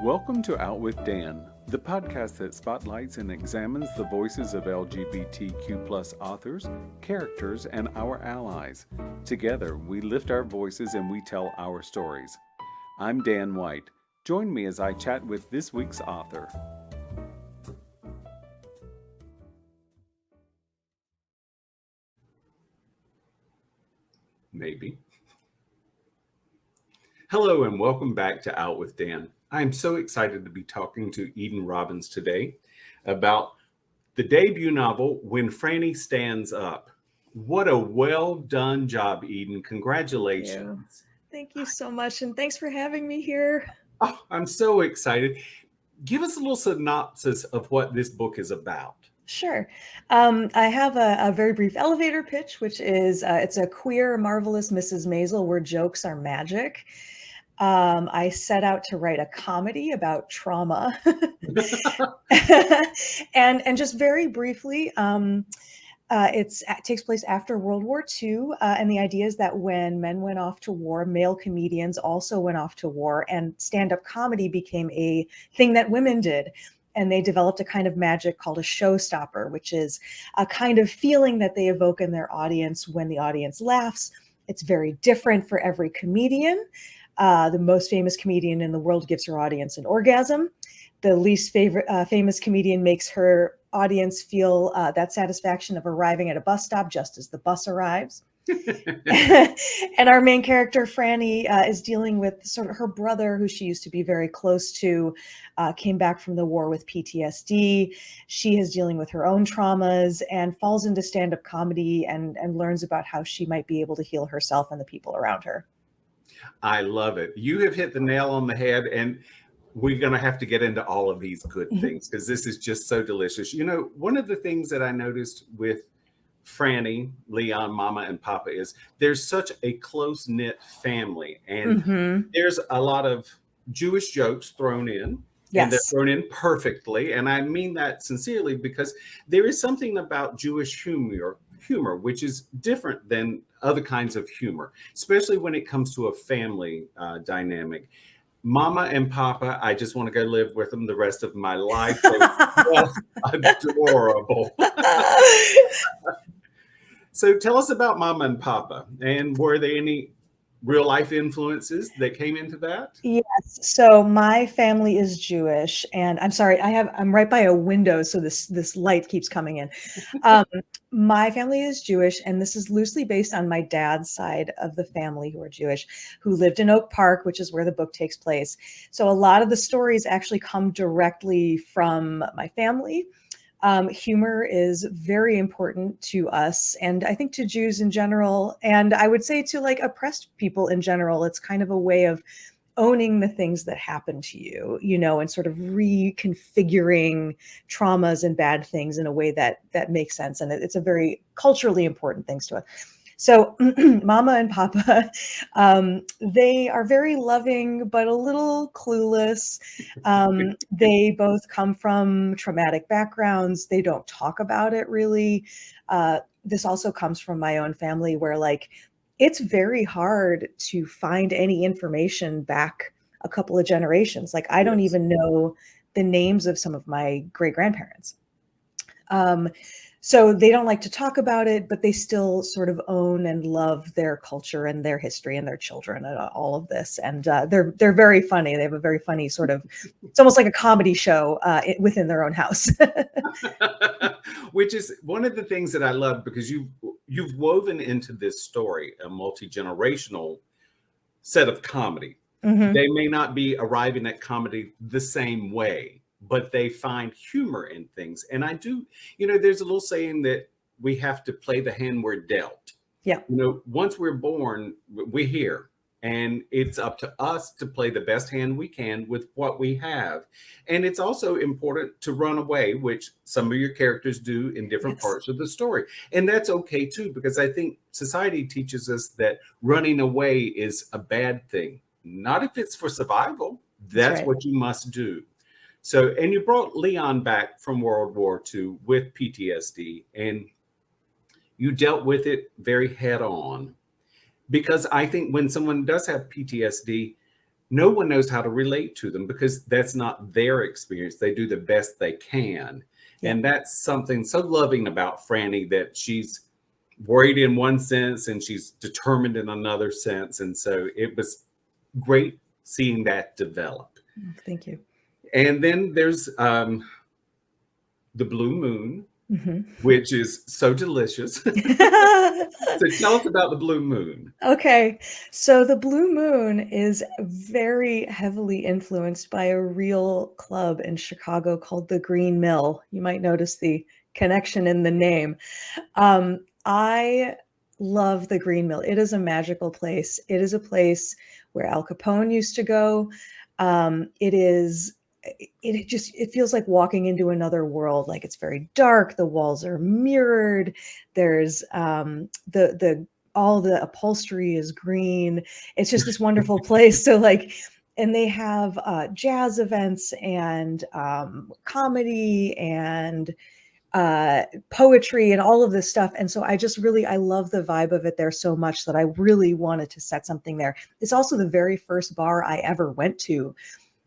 Welcome to Out with Dan, the podcast that spotlights and examines the voices of LGBTQ+ authors, characters, and our allies. Together, we lift our voices and we tell our stories. I'm Dan White. Join me as I chat with this week's author. Maybe. Hello and welcome back to Out with Dan. I'm so excited to be talking to Eden Robbins today about the debut novel, When Franny Stands Up. What a well done job, Eden. Congratulations. Thank you so much, and thanks for having me here. Oh, I'm so excited. Give us a little synopsis of what this book is about. Sure. I have a very brief elevator pitch, which is it's a queer, marvelous Mrs. Maisel where jokes are magic. I set out to write a comedy about trauma. and just very briefly, it takes place after World War II, and the idea is that when men went off to war, male comedians also went off to war, and stand-up comedy became a thing that women did. And they developed a kind of magic called a showstopper, which is a kind of feeling that they evoke in their audience when the audience laughs. It's very different for every comedian. The most famous comedian in the world gives her audience an orgasm. The least famous comedian makes her audience feel that satisfaction of arriving at a bus stop just as the bus arrives. And our main character, Franny, is dealing with sort of her brother, who she used to be very close to, came back from the war with PTSD. She is dealing with her own traumas and falls into stand-up comedy and learns about how she might be able to heal herself and the people around her. I love it. You have hit the nail on the head, and we're going to have to get into all of these good things because this is just so delicious. You know, one of the things that I noticed with Franny, Leon, Mama, and Papa is there's such a close-knit family, and there's a lot of Jewish jokes thrown in. Yes. And they're thrown in perfectly. And I mean that sincerely because there is something about Jewish humor, which is different than other kinds of humor, especially when it comes to a family dynamic. Mama and Papa, I just want to go live with them the rest of my life. They're adorable. So tell us about Mama and Papa, and were there any real life influences that came into that? Yes. So my family is Jewish, and I'm sorry, I'm right by a window, so this light keeps coming in. My family is Jewish, and this is loosely based on my dad's side of the family who are Jewish, who lived in Oak Park, which is where the book takes place. So a lot of the stories actually come directly from my family. Humor is very important to us, and I think to Jews in general, and I would say to like oppressed people in general. It's kind of a way of owning the things that happen to you, you know, and sort of reconfiguring traumas and bad things in a way that makes sense. And it's a very culturally important thing to us. So Mama and Papa, they are very loving, but a little clueless. They both come from traumatic backgrounds. They don't talk about it really. This also comes from my own family where like, it's very hard to find any information back a couple of generations. Like I don't even know the names of some of my great-grandparents. So they don't like to talk about it, but they still sort of own and love their culture and their history and their children and all of this. And they're very funny. They have a very funny sort of, it's almost like a comedy show within their own house. Which is one of the things that I love because you've woven into this story a multi-generational set of comedy. They may not be arriving at comedy the same way, but they find humor in things. And I do, you know, there's a little saying that we have to play the hand we're dealt. Yeah. You know, once we're born, we're here. And it's up to us to play the best hand we can with what we have. And it's also important to run away, which some of your characters do in different parts of the story. And that's okay too, because I think society teaches us that running away is a bad thing. Not if it's for survival. That's what you must do. So, and you brought Leon back from World War II with PTSD, and you dealt with it very head on. Because I think when someone does have PTSD, no one knows how to relate to them because that's not their experience. They do the best they can. Yeah. And that's something so loving about Franny, that she's worried in one sense and she's determined in another sense. And so it was great seeing that develop. Thank you. And then there's the Blue Moon, which is so delicious. So tell us about the Blue Moon. Okay, so the Blue Moon is very heavily influenced by a real club in Chicago called the Green Mill. You might notice the connection in the name. I love the Green Mill. It is a magical place. It is a place where Al Capone used to go. It feels like walking into another world. Like, it's very dark. The walls are mirrored. There's all the upholstery is green. It's just this wonderful place. So like, and they have jazz events and comedy and poetry and all of this stuff. And so I love the vibe of it there so much that I really wanted to set something there. It's also the very first bar I ever went to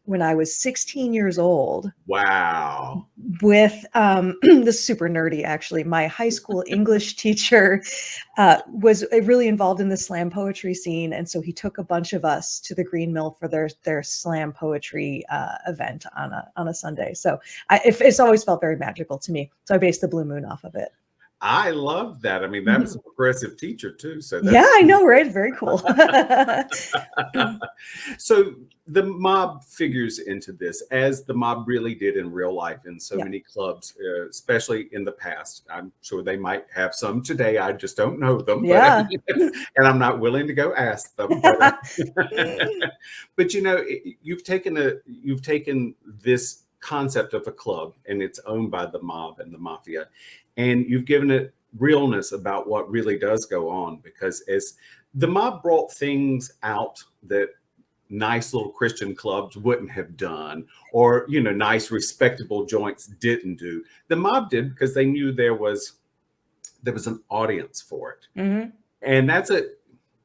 when I was 16 years old. Wow. With this is super nerdy, actually. My high school English teacher was really involved in the slam poetry scene. And so he took a bunch of us to the Green Mill for their slam poetry event on a Sunday. So it's always felt very magical to me. So I based the Blue Moon off of it. I love that. I mean, that was a progressive teacher too. So yeah, I know, right? Very cool. So the mob figures into this, as the mob really did in real life in so many clubs, especially in the past. I'm sure they might have some today. I just don't know them. Yeah. And I'm not willing to go ask them. But you know, you've taken this concept of a club, and it's owned by the mob and the mafia, and you've given it realness about what really does go on, because as the mob brought things out that nice little Christian clubs wouldn't have done, or, you know, nice respectable joints didn't do, the mob did, because they knew there was an audience for it. And that's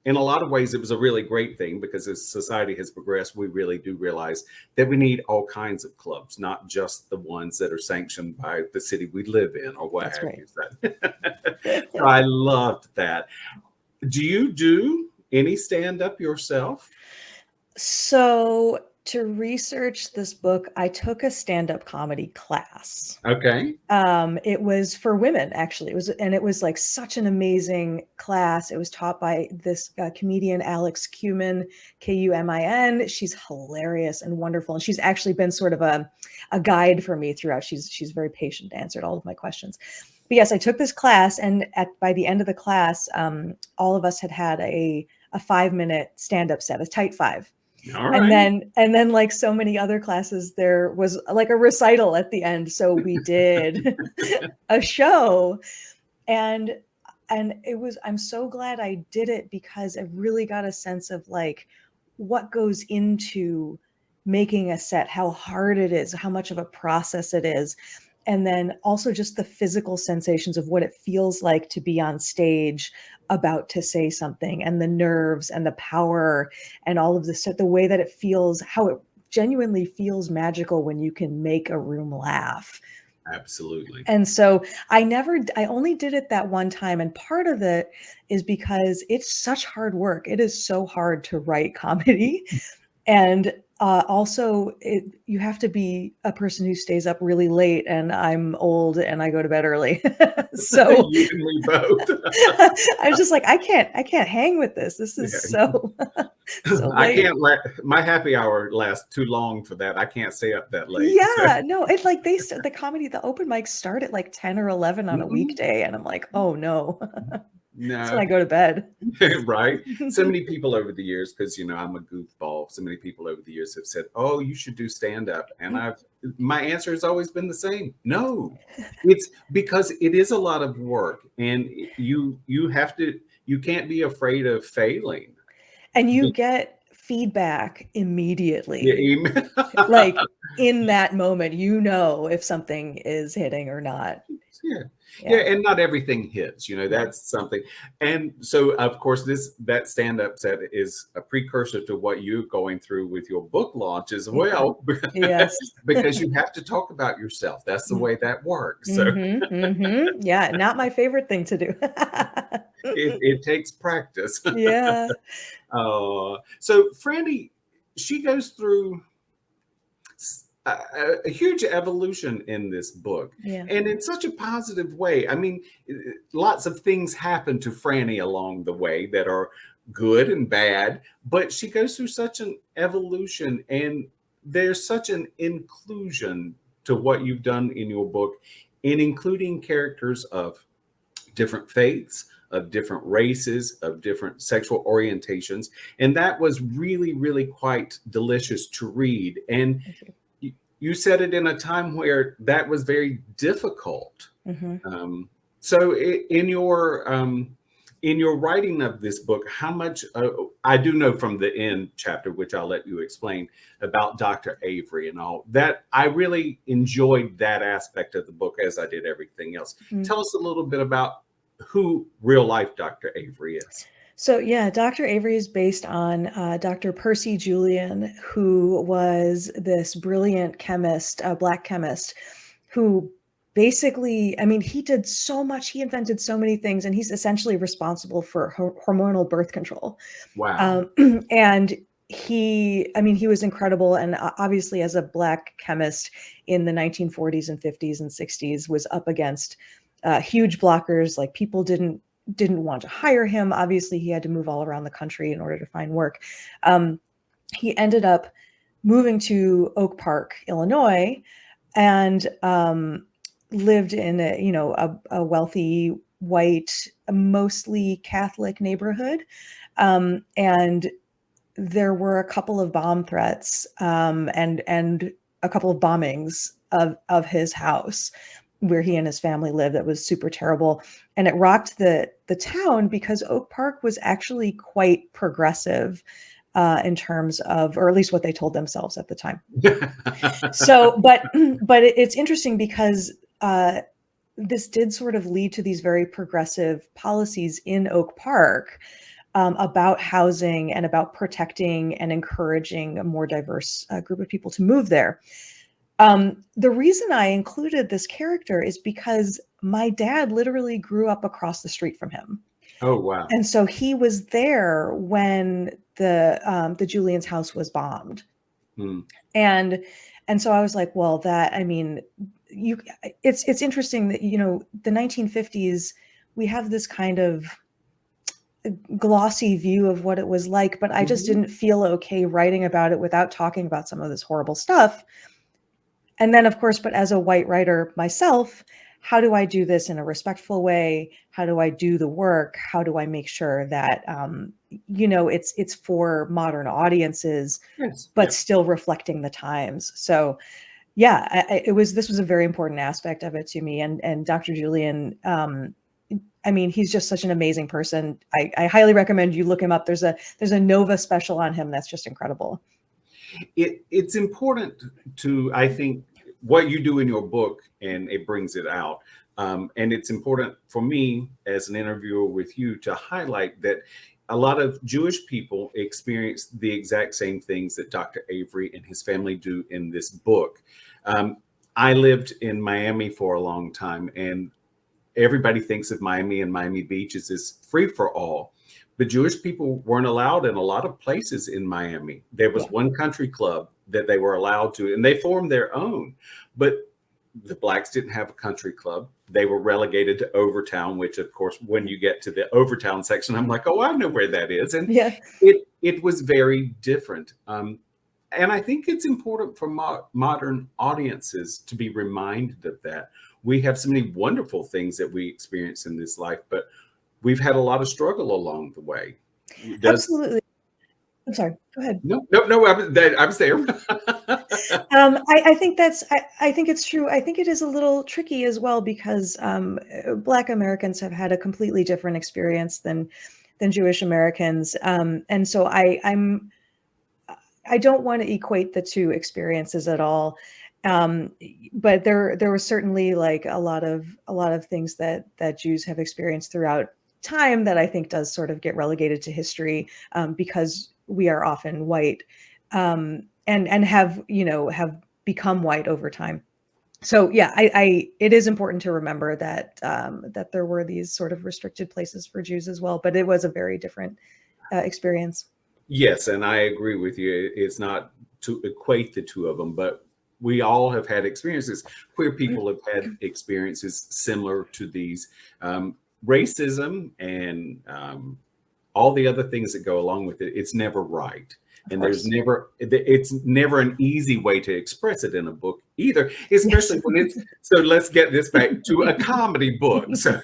in a lot of ways, it was a really great thing, because as society has progressed, we really do realize that we need all kinds of clubs, not just the ones that are sanctioned by the city we live in or what have you. So I loved that. Do you do any stand-up yourself? So to research this book, I took a stand-up comedy class. Okay. It was for women, actually. It was like such an amazing class. It was taught by this comedian, Alex Kumin, Kumin. She's hilarious and wonderful. And she's actually been sort of a guide for me throughout. She's very patient, answered all of my questions. But yes, I took this class, and by the end of the class, all of us had a 5-minute stand-up set, a tight 5. All right. And then like so many other classes, there was like a recital at the end. So we did a show, and I'm so glad I did it, because I really got a sense of like what goes into making a set, how hard it is, how much of a process it is. And then also just the physical sensations of what it feels like to be on stage about to say something, and the nerves and the power and all of this, the way that it feels, how it genuinely feels magical when you can make a room laugh. Absolutely. And so I only did it that one time. And part of it is because it's such hard work. It is so hard to write comedy. And also, you have to be a person who stays up really late, and I'm old and I go to bed early. So you and me both. I was just like, I can't hang with this. This is so late. I can't let my happy hour last too long for that. I can't stay up that late. Yeah, no, it's like the open mics start at like 10 or 11 on a weekday, and I'm like, oh no. No. That's when I go to bed. Right. So many people over the years, because, you know, I'm a goofball. So many people over the years have said, oh, you should do stand up. And my answer has always been the same. No, it's because it is a lot of work, and you can't be afraid of failing. And you get feedback Yeah, immediately. Like in that moment, you know if something is hitting or not. yeah. Yeah, Yeah. and not everything hits, No. that's something. And so of course that stand-up set is a precursor to what you're going through with your book launch as Yeah. well, Yes. because you have to talk about yourself. That's the way that works. So Yeah, not my favorite thing to do. it takes practice. Yeah. So Franny, she goes through a huge evolution in this book, Yeah. and in such a positive way. I mean, lots of things happen to Franny along the way that are good and bad, but she goes through such an evolution, and there's such an inclusion to what you've done in your book, in including characters of different faiths, of different races, of different sexual orientations. And that was really, really quite delicious to read. And Thank you. you said it in a time where that was very difficult. Mhm. Um, so in your writing of this book, how much I do know from the end chapter, which I'll let you explain, about Dr. Avery and all that, I really enjoyed that aspect of the book as I did everything else. Mm. Tell us a little bit about who real life Dr. Avery is. So yeah, Dr. Avery is based on Dr. Percy Julian, who was this brilliant chemist, a black chemist, who basically, I mean, he did so much. He invented so many things, and he's essentially responsible for hormonal birth control. Wow. And I mean, he was incredible. And obviously, as a black chemist in the 1940s and 50s and 60s, was up against huge blockers. Like people didn't want to hire him. Obviously, he had to move all around the country in order to find work. He ended up moving to Oak Park, Illinois, and lived in a wealthy white, mostly Catholic neighborhood. And there were a couple of bomb threats and a couple of bombings of his house where he and his family lived. That was super terrible, and it rocked the town because Oak Park was actually quite progressive in terms of, or at least what they told themselves at the time. So, but it's interesting because this did sort of lead to these very progressive policies in Oak Park about housing and about protecting and encouraging a more diverse group of people to move there. The reason I included this character is because my dad literally grew up across the street from him. Oh, wow. And so he was there when the Julian's house was bombed. Hmm. And so I was like, well, that, I mean, it's interesting that, the 1950s, we have this kind of glossy view of what it was like, but I just didn't feel okay writing about it without talking about some of this horrible stuff. And then, of course, but as a white writer myself, how do I do this in a respectful way? How do I do the work? How do I make sure that it's for modern audiences, Yes. but Yeah. still reflecting the times? So yeah, this was a very important aspect of it to me. And Dr. Julian, I mean, he's just such an amazing person. I highly recommend you look him up. There's a Nova special on him that's just incredible. It's important to, I think, what you do in your book, and it brings it out. And it's important for me as an interviewer with you to highlight that a lot of Jewish people experience the exact same things that Dr. Avery and his family do in this book. I lived in Miami for a long time, and everybody thinks of Miami and Miami Beach as this free for all. But Jewish people weren't allowed in a lot of places in Miami. There was one country club that they were allowed to, and they formed their own. But the blacks didn't have a country club. They were relegated to Overtown, which, of course, when you get to the Overtown section, I'm like, oh, I know where that is. And Yeah. it was very different. And I think it's important for modern audiences to be reminded of that. We have so many wonderful things that we experience in this life, but we've had a lot of struggle along the way. Absolutely. I'm sorry. Go ahead. No. I was there. I think I think it's true. I think it is a little tricky as well because Black Americans have had a completely different experience than Jewish Americans, and so I don't want to equate the two experiences at all. But there was certainly like a lot of things that Jews have experienced throughout time that I think does sort of get relegated to history, because we are often white, and have become white over time. So yeah, it is important to remember that that there were these sort of restricted places for Jews as well, but it was a very different experience. Yes, and I agree with you. It's not to equate the two of them, but we all have had experiences. Queer people have had experiences similar to these. Racism and all the other things that go along with it, it's never right. And it's never an easy way to express it in a book either, especially when it's, so let's get this back to a comedy book. So,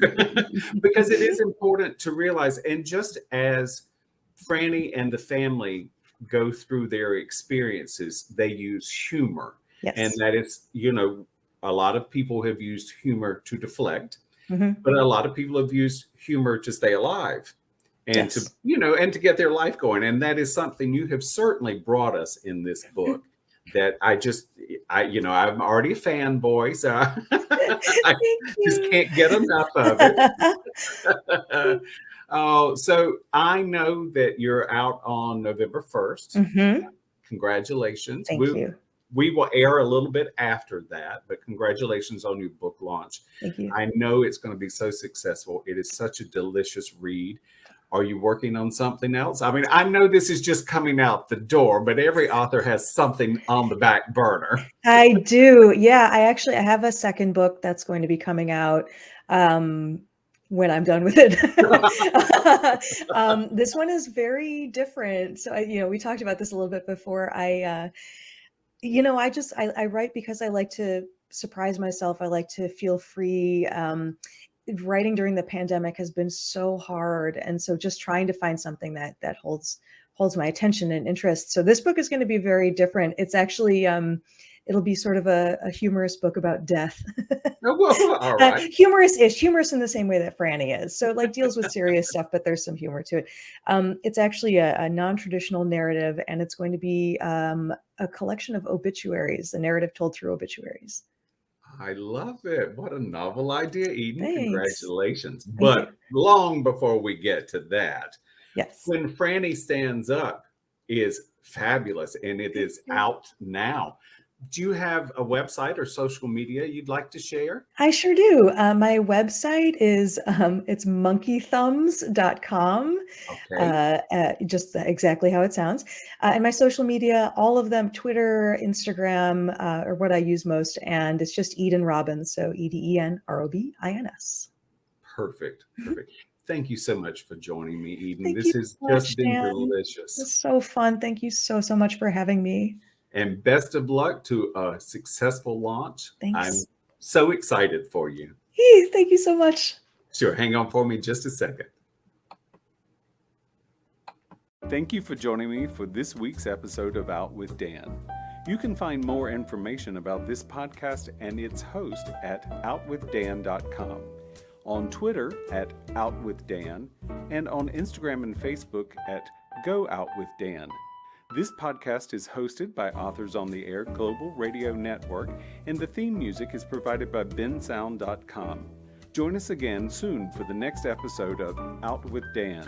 because it is important to realize, and just as Franny and the family go through their experiences, they use humor. Yes. And that is, a lot of people have used humor to deflect, Mm-hmm. but a lot of people have used humor to stay alive and Yes. and to get their life going. And that is something you have certainly brought us in this book that I'm already a fanboy, so I just can't get enough of it. So I know that you're out on November 1st. Mm-hmm. Congratulations. Thank you. We will air a little bit after that, but congratulations on your book launch. Thank you. I know it's going to be so successful. It is such a delicious read. Are you working on something else? I mean, I know this is just coming out the door, but every author has something on the back burner. I do. Yeah, I have a second book that's going to be coming out when I'm done with it. This one is very different. So we talked about this a little bit before. I write because I like to surprise myself. I like to feel free. Writing during the pandemic has been so hard, and so just trying to find something that holds my attention and interest. So this book is going to be very different. It's actually it'll be sort of a humorous book about death. All right. Humorous in the same way that Franny is. So like deals with serious stuff, but there's some humor to it. It's actually a non-traditional narrative, and it's going to be a collection of obituaries, a narrative told through obituaries. I love it. What a novel idea, Eden. Thanks. Congratulations. But long before we get to that, yes, When Franny Stands Up is fabulous, and it is out now. Do you have a website or social media you'd like to share? I sure do. My website is it's monkeysthumbs.com. Okay. Just exactly how it sounds. And my social media, all of them, Twitter, Instagram, are what I use most. And it's just Eden Robbins. So EdenRobins. Perfect. Thank you so much for joining me, Eden. Thank This you has so just much, been Dan. delicious. It's so fun. Thank you so much for having me. And best of luck to a successful launch. Thanks. I'm so excited for you. Thank you so much. Sure. Hang on for me just a second. Thank you for joining me for this week's episode of Out with Dan. You can find more information about this podcast and its host at OutWithDan.com, on Twitter at OutWithDan, and on Instagram and Facebook at GoOutWithDan. This podcast is hosted by Authors on the Air Global Radio Network, and the theme music is provided by bensound.com. Join us again soon for the next episode of Out with Dan.